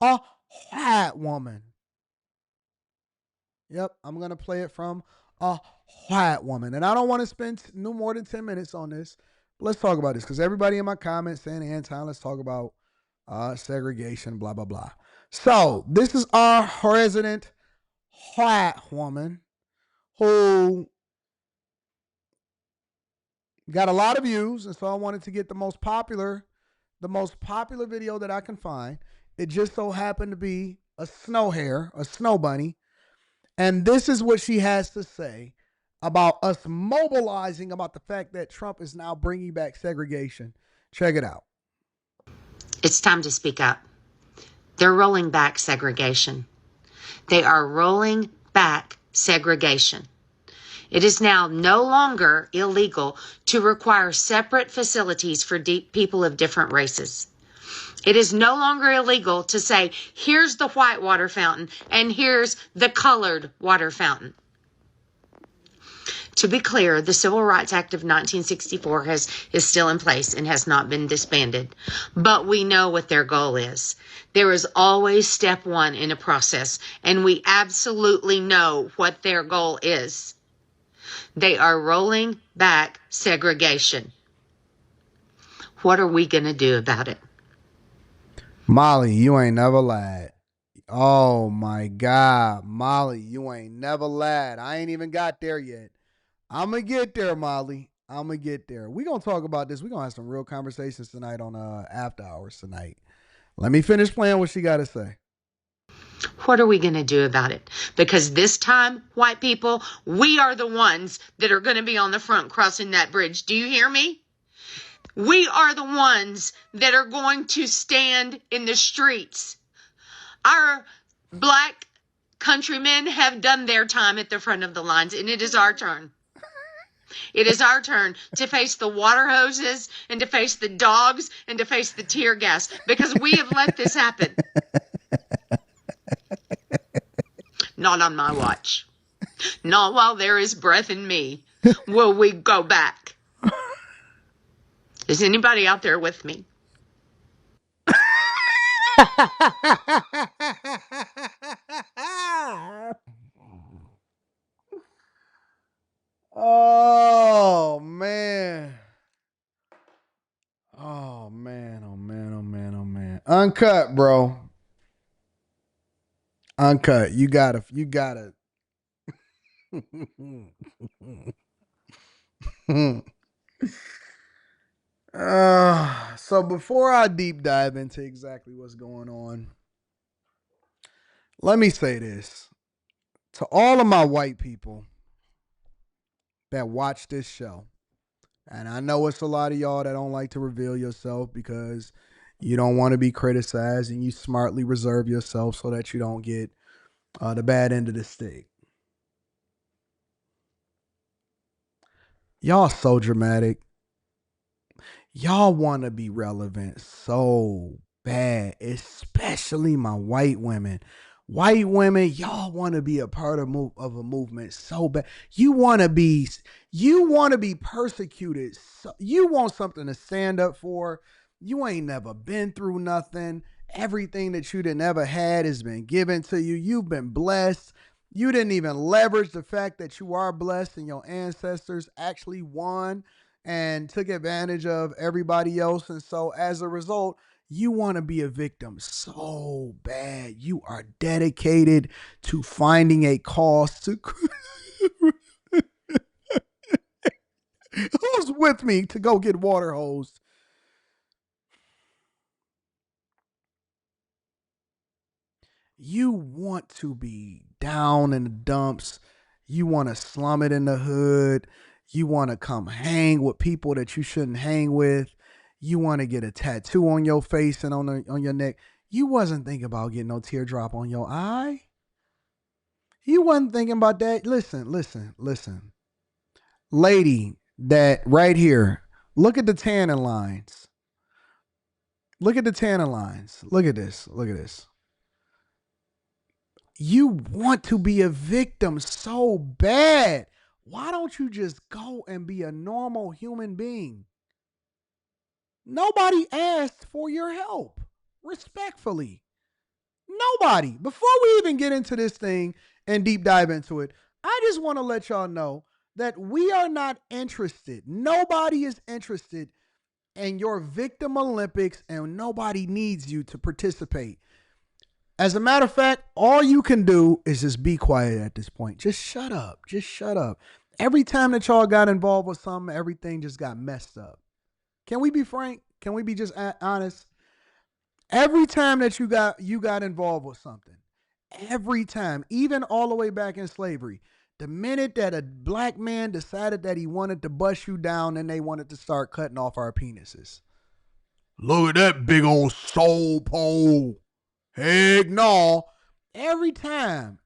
a white woman. Yep, I'm going to play it from a white woman. And I don't want to spend no more than 10 minutes on this. But let's talk about this because everybody in my comments saying, Anton, let's talk about segregation, blah, blah, blah. So this is our resident white woman who got a lot of views. And so I wanted to get the most popular video that I can find. It just so happened to be a snow hare, a snow bunny. And this is what she has to say about us mobilizing about the fact that Trump is now bringing back segregation. Check it out. It's time to speak up. They're rolling back segregation. They are rolling back segregation. It is now no longer illegal to require separate facilities for people of different races. It is no longer illegal to say, here's the white water fountain and here's the colored water fountain. To be clear, the Civil Rights Act of 1964 is still in place and has not been disbanded. But we know what their goal is. There is always step one in a process, and we absolutely know what their goal is. They are rolling back segregation. What are we going to do about it? Molly, you ain't never lied. Oh my God, Molly, you ain't never lied. I ain't even got there yet. I'm going to get there, Molly. I'm going to get there. We're going to talk about this. We're going to have some real conversations tonight on After Hours tonight. Let me finish playing what she got to say. What are we going to do about it? Because this time, white people, we are the ones that are going to be on the front crossing that bridge. Do you hear me? We are the ones that are going to stand in the streets. Our black countrymen have done their time at the front of the lines, and it is our turn. It is our turn to face the water hoses and to face the dogs and to face the tear gas because we have let this happen. Not on my watch. Not while there is breath in me will we go back. Is anybody out there with me? Oh man. Oh man, oh man, oh man, oh man. Uncut, bro. Uncut. You gotta. So before I deep dive into exactly what's going on, let me say this to all of my white people that watch this show. And I know it's a lot of y'all that don't like to reveal yourself because you don't want to be criticized and you smartly reserve yourself so that you don't get the bad end of the stick. Y'all so dramatic. Y'all want to be relevant so bad, especially my white women. White women, y'all want to be a part of a movement so bad. You want to be persecuted. So, you want something to stand up for. You ain't never been through nothing. Everything that you done ever had has been given to you. You've been blessed. You didn't even leverage the fact that you are blessed and your ancestors actually won and took advantage of everybody else. And so as a result, you want to be a victim so bad. You are dedicated to finding a cause to. Who's with me to go get water hosed? You want to be down in the dumps. You want to slum it in the hood. You want to come hang with people that you shouldn't hang with. You want to get a tattoo on your face and on your neck. You wasn't thinking about getting no teardrop on your eye. You wasn't thinking about that. Listen. Lady, that right here. Look at the tanning lines. Look at the tanning lines. Look at this. Look at this. You want to be a victim so bad. Why don't you just go and be a normal human being? Nobody asked for your help. Respectfully. Nobody. Before we even get into this thing and deep dive into it, I just want to let y'all know that we are not interested. Nobody is interested in your victim Olympics, and nobody needs you to participate. As a matter of fact, all you can do is just be quiet at this point. Just shut up. Just shut up. Every time that y'all got involved with something, everything just got messed up. Can we be frank? Can we be just honest? Every time that you got involved with something, every time, even all the way back in slavery, the minute that a black man decided that he wanted to bust you down, then they wanted to start cutting off our penises. Look at that big old soul pole. Heck no. Every time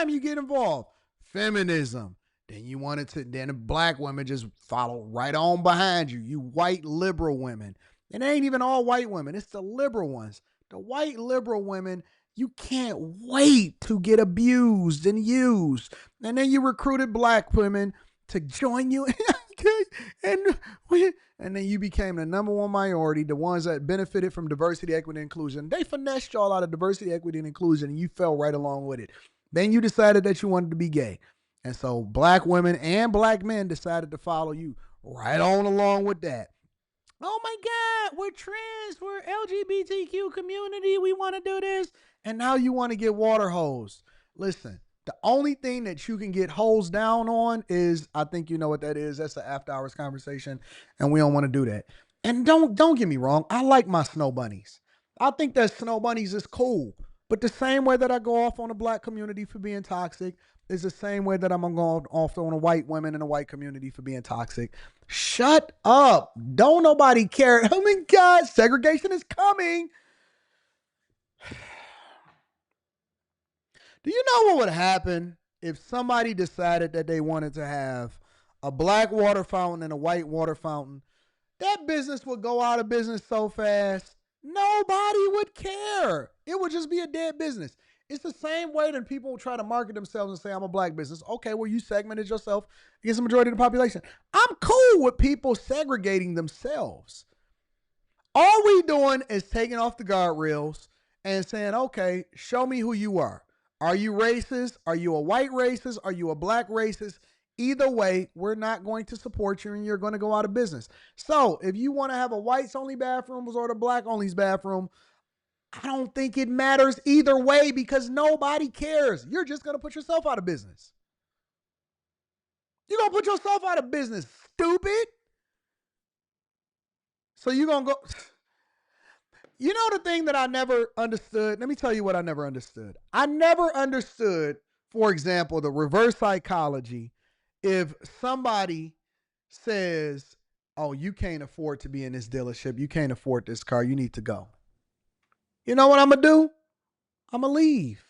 you get involved, feminism. Then the black women just follow right on behind you. You white liberal women. It ain't even all white women. It's the liberal ones. The white liberal women, you can't wait to get abused and used. And then you recruited black women to join you. and and then you became the number one minority, the ones that benefited from diversity, equity, and inclusion. They finessed y'all out of diversity, equity, and inclusion, and you fell right along with it. Then you decided that you wanted to be gay. And so black women and black men decided to follow you right on along with that. Oh my God, we're trans, we're LGBTQ community, we want to do this. And now you want to get water hosed. Listen, the only thing that you can get hosed down on is, I think you know what that is. That's the after hours conversation, and we don't want to do that. And don't get me wrong, I like my snow bunnies. I think that snow bunnies is cool. But the same way that I go off on the black community for being toxic is the same way that I'm going off on the white women in the white community for being toxic. Shut up. Don't nobody care. Oh my God, segregation is coming. Do you know what would happen if somebody decided that they wanted to have a black water fountain and a white water fountain? That business would go out of business so fast, nobody would care. It would just be a dead business. It's the same way that people try to market themselves and say, I'm a black business. Okay, well, you segmented yourself against the majority of the population. I'm cool with people segregating themselves. All we doing is taking off the guardrails and saying, okay, show me who you are. Are you racist? Are you a white racist? Are you a black racist? Either way, we're not going to support you and you're going to go out of business. So if you want to have a whites only bathroom or the black only bathroom, I don't think it matters either way because nobody cares. You're just going to put yourself out of business. You're going to put yourself out of business, stupid. So you're going to go. You know the thing that I never understood? Let me tell you what I never understood. I never understood, for example, the reverse psychology. If somebody says, oh, you can't afford to be in this dealership, you can't afford this car, you need to go. You know what I'm going to do? I'm going to leave.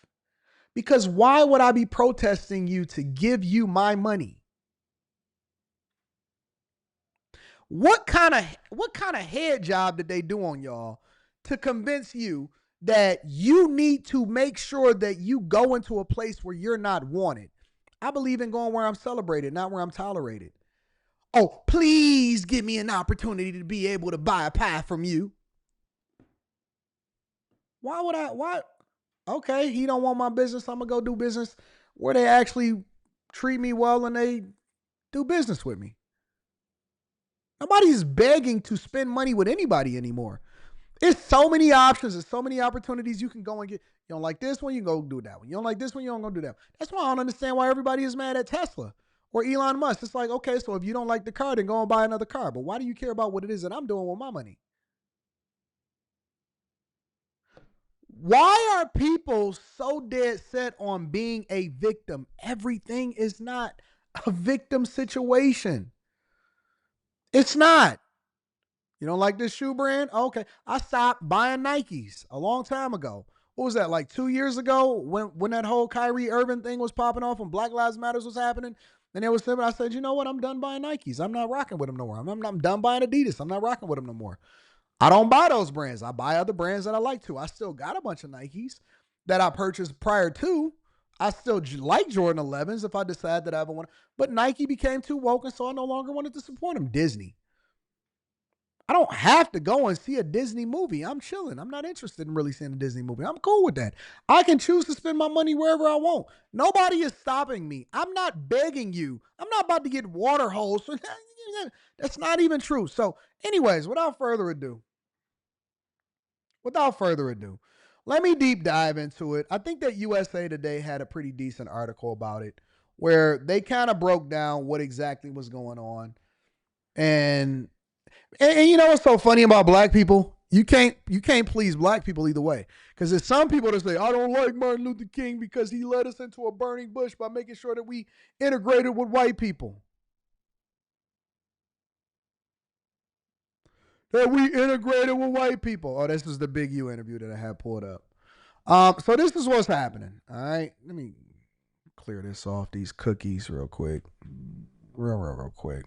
Because why would I be protesting you to give you my money? What kind of head job did they do on y'all to convince you that you need to make sure that you go into a place where you're not wanted? I believe in going where I'm celebrated, not where I'm tolerated. Oh, please give me an opportunity to be able to buy a pie from you. Why would I? Why? Okay, he don't want my business. I'm gonna go do business where they actually treat me well and they do business with me. Nobody's begging to spend money with anybody anymore. There's so many options. There's so many opportunities you can go and get. You don't like this one, you can go do that one. You don't like this one, you don't go do that one. That's why I don't understand why everybody is mad at Tesla or Elon Musk. It's like, okay, so if you don't like the car, then go and buy another car. But why do you care about what it is that I'm doing with my money? Why are people so dead set on being a victim? Everything is not a victim situation. It's not. You don't like this shoe brand? Okay. I stopped buying Nikes a long time ago. What was that, like 2 years ago when that whole Kyrie Irving thing was popping off and Black Lives Matters was happening? And it was simple. I said, you know what? I'm done buying Nikes. I'm not rocking with them no more. I'm done buying Adidas. I'm not rocking with them no more. I don't buy those brands. I buy other brands that I like to. I still got a bunch of Nikes that I purchased prior to. I still like Jordan 11s if I decide that I ever want. But Nike became too woke, and so I no longer wanted to support them. Disney. I don't have to go and see a Disney movie. I'm chilling. I'm not interested in really seeing a Disney movie. I'm cool with that. I can choose to spend my money wherever I want. Nobody is stopping me. I'm not begging you. I'm not about to get water hosed. That's not even true. So, anyways, without further ado, let me deep dive into it. I think that USA Today had a pretty decent article about it where they kind of broke down what exactly was going on. And and you know what's so funny about black people? You can't please black people either way. Because there's some people that say, I don't like Martin Luther King because he led us into a burning bush by making sure that we integrated with white people. That we integrated with white people. Oh, this is the Big U interview that I had pulled up. So this is what's happening. All right. Let me clear this off, these cookies real quick. Real quick.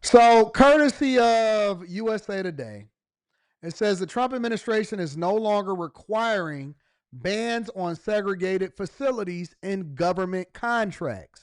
So, courtesy of USA Today, it says the Trump administration is no longer requiring bans on segregated facilities in government contracts.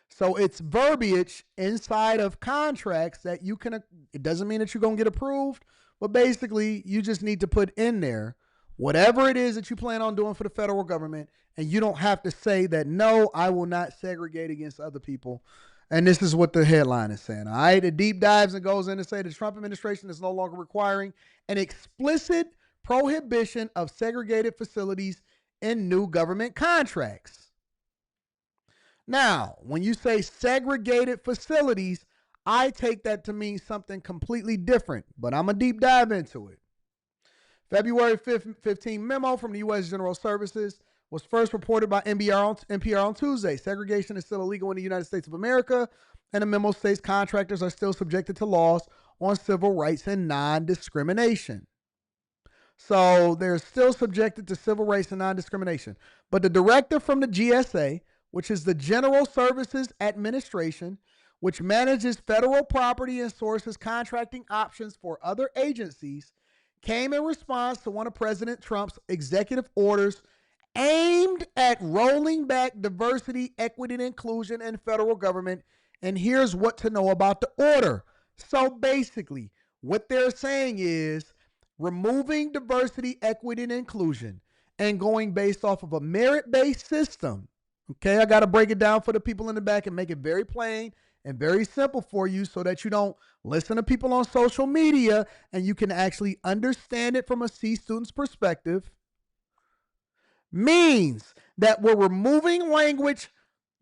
So it's verbiage inside of contracts that you can, it doesn't mean that you're going to get approved, but basically you just need to put in there whatever it is that you plan on doing for the federal government. And you don't have to say that, no, I will not segregate against other people. And this is what the headline is saying. All right. It deep dives and goes in to say the Trump administration is no longer requiring an explicit prohibition of segregated facilities in new government contracts. Now, when you say segregated facilities, I take that to mean something completely different, but I'm going to deep dive into it. February 15 memo from the U.S. General Services was first reported by NPR on Tuesday. Segregation is still illegal in the United States of America, and the memo states contractors are still subjected to laws on civil rights and non-discrimination. So they're still subjected to civil rights and non-discrimination. But the directive from the GSA, which is the General Services Administration, which manages federal property and sources contracting options for other agencies, came in response to one of President Trump's executive orders aimed at rolling back diversity, equity, and inclusion in federal government. And here's what to know about the order. So basically, what they're saying is removing diversity, equity, and inclusion and going based off of a merit-based system. Okay, I got to break it down for the people in the back and make it very plain and very simple for you so that you don't listen to people on social media and you can actually understand it from a C student's perspective. Means that we're removing language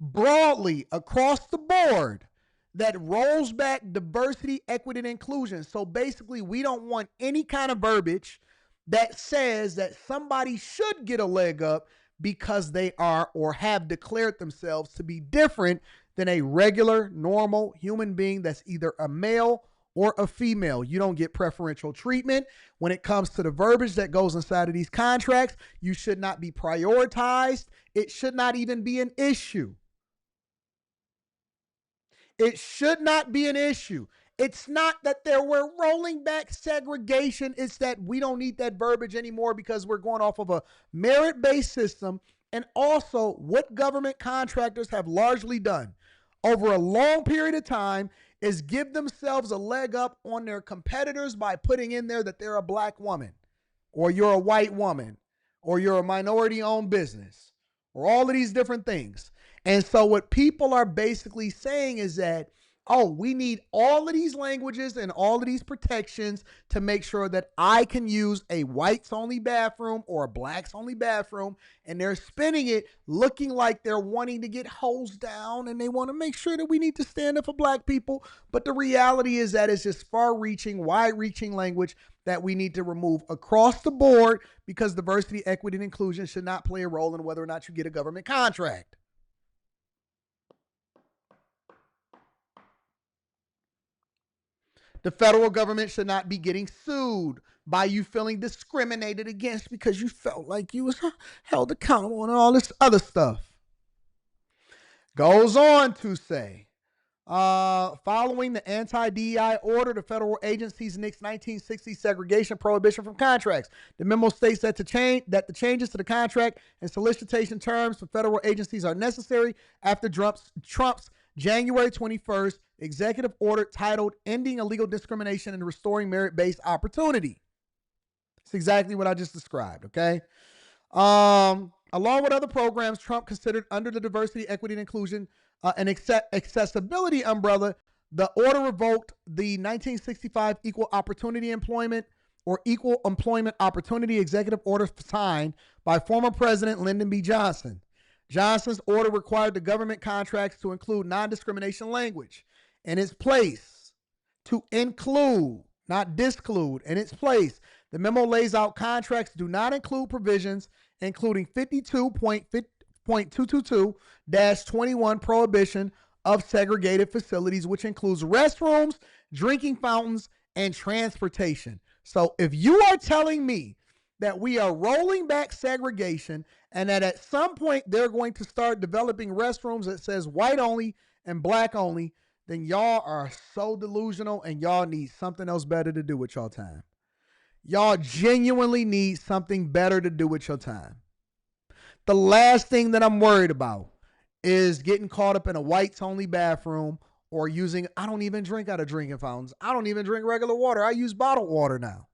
broadly across the board that rolls back diversity, equity, and inclusion. So basically, we don't want any kind of verbiage that says that somebody should get a leg up because they are or have declared themselves to be different than a regular, normal human being that's either a male or a female. You don't get preferential treatment. When it comes to the verbiage that goes inside of these contracts, you should not be prioritized. It should not even be an issue. It should not be an issue. It's not that we're rolling back segregation. It's that we don't need that verbiage anymore because we're going off of a merit-based system. And also what government contractors have largely done over a long period of time is give themselves a leg up on their competitors by putting in there that they're a black woman or you're a white woman or you're a minority-owned business or all of these different things. And so what people are basically saying is that, oh, we need all of these languages and all of these protections to make sure that I can use a whites only bathroom or a blacks only bathroom. And they're spinning it looking like they're wanting to get hosed down and they want to make sure that we need to stand up for black people. But the reality is that it's just far reaching, wide reaching language that we need to remove across the board because diversity, equity, and inclusion should not play a role in whether or not you get a government contract. The federal government should not be getting sued by you feeling discriminated against because you felt like you was held accountable and all this other stuff. Goes on to say, following the anti-DEI order, the federal agencies nixed 1960 segregation prohibition from contracts. The memo states that the changes to the contract and solicitation terms for federal agencies are necessary after Trump's January 21st, executive order titled Ending Illegal Discrimination and Restoring Merit-Based Opportunity. It's exactly what I just described, okay? Along with other programs Trump considered under the diversity, equity, and inclusion and accessibility umbrella, the order revoked the 1965 Equal Opportunity Employment or Equal Employment Opportunity Executive Order signed by former President Lyndon B. Johnson. Johnson's order required the government contracts to include non-discrimination language in its place, to include, not disclude, in its place. The memo lays out contracts do not include provisions including 52.222-21 prohibition of segregated facilities, which includes restrooms, drinking fountains, and transportation. So if you are telling me that we are rolling back segregation and that at some point they're going to start developing restrooms that says white only and black only, then y'all are so delusional and y'all need something else better to do with your time. Y'all genuinely need something better to do with your time. The last thing that I'm worried about is getting caught up in a whites only bathroom or using, I don't even drink out of drinking fountains. I don't even drink regular water. I use bottled water now.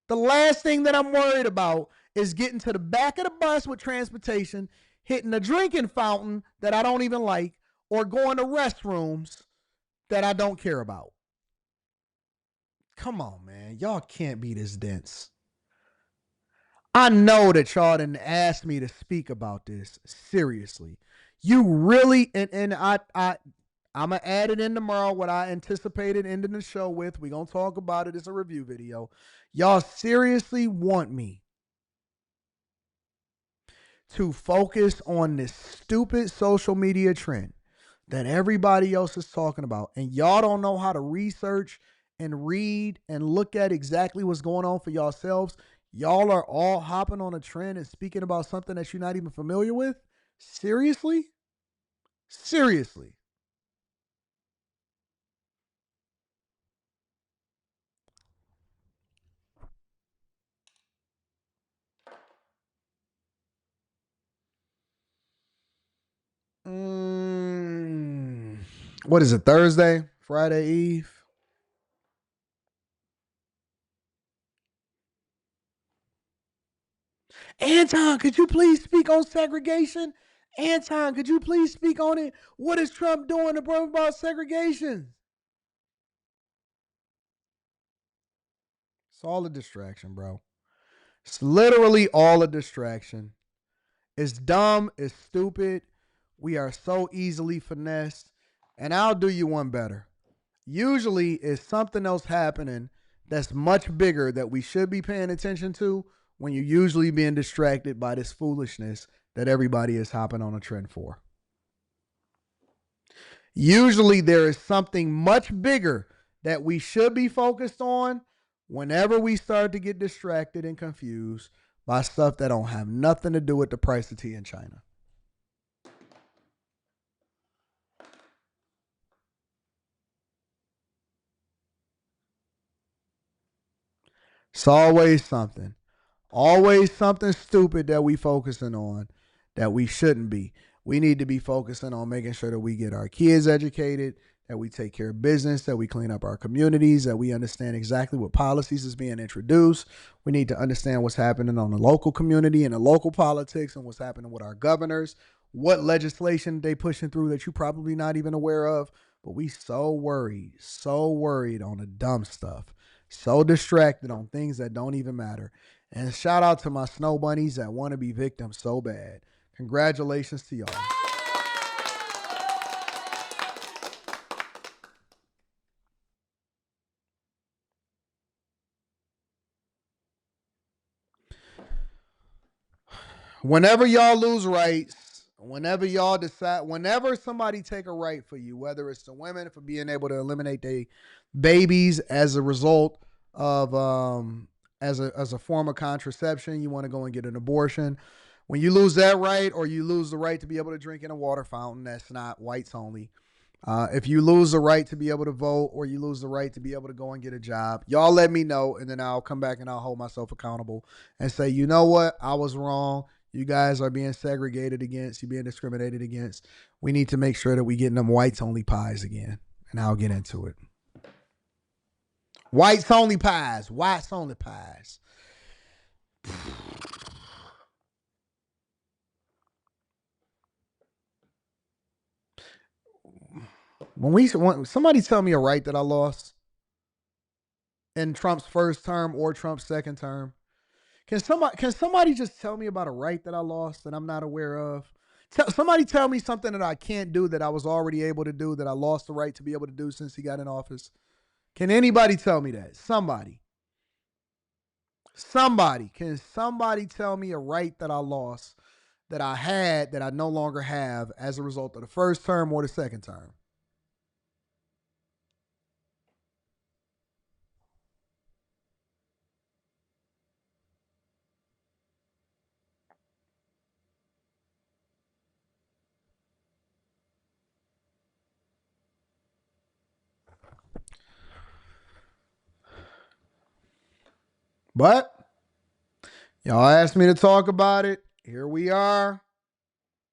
The last thing that I'm worried about is getting to the back of the bus with transportation, hitting a drinking fountain that I don't even like, or going to restrooms that I don't care about. Come on, man. Y'all can't be this dense. I know that y'all didn't ask me to speak about this. Seriously. You really, and I'm going to add it in tomorrow what I anticipated ending the show with. We're going to talk about it. It's a review video. Y'all seriously want me to focus on this stupid social media trend that everybody else is talking about, and y'all don't know how to research and read and look at exactly what's going on for yourselves. Y'all are all hopping on a trend and speaking about something that you're not even familiar with? Seriously? Seriously. What is it, Thursday? Friday Eve? Anton, could you please speak on segregation? Anton, could you please speak on it? What is Trump doing to bring about segregation? It's all a distraction, bro. It's literally all a distraction. It's dumb. It's stupid. We are so easily finessed. And I'll do you one better. Usually it's something else happening that's much bigger that we should be paying attention to when you're usually being distracted by this foolishness that everybody is hopping on a trend for. Usually there is something much bigger that we should be focused on whenever we start to get distracted and confused by stuff that don't have nothing to do with the price of tea in China. It's always something. Always something stupid that we focusing on that we shouldn't be. We need to be focusing on making sure that we get our kids educated, that we take care of business, that we clean up our communities, that we understand exactly what policies is being introduced. We need to understand what's happening on the local community and the local politics and what's happening with our governors, what legislation they pushing through that you're probably not even aware of. But we so worried on the dumb stuff, so distracted on things that don't even matter. And shout out to my snow bunnies that want to be victims so bad. Congratulations to y'all. Whenever y'all lose rights, whenever y'all decide, whenever somebody take a right for you, whether it's the women for being able to eliminate their babies as a result of as a form of contraception, you want to go and get an abortion. When you lose that right, or you lose the right to be able to drink in a water fountain that's not whites only, if you lose the right to be able to vote, or you lose the right to be able to go and get a job, y'all let me know, and then I'll come back and I'll hold myself accountable and say, you know what, I was wrong. You guys are being segregated against. You're being discriminated against. We need to make sure that we getting them whites only pies again. And I'll get into it. Whites only pies. Whites only pies. When somebody tell me a right that I lost in Trump's first term or Trump's second term, can somebody just tell me about a right that I lost that I'm not aware of? Somebody tell me something that I can't do that I was already able to do that I lost the right to be able to do since he got in office. Can anybody tell me that? Somebody. Somebody. Can somebody tell me a right that I lost that I had that I no longer have as a result of the first term or the second term? But y'all asked me to talk about it. Here we are.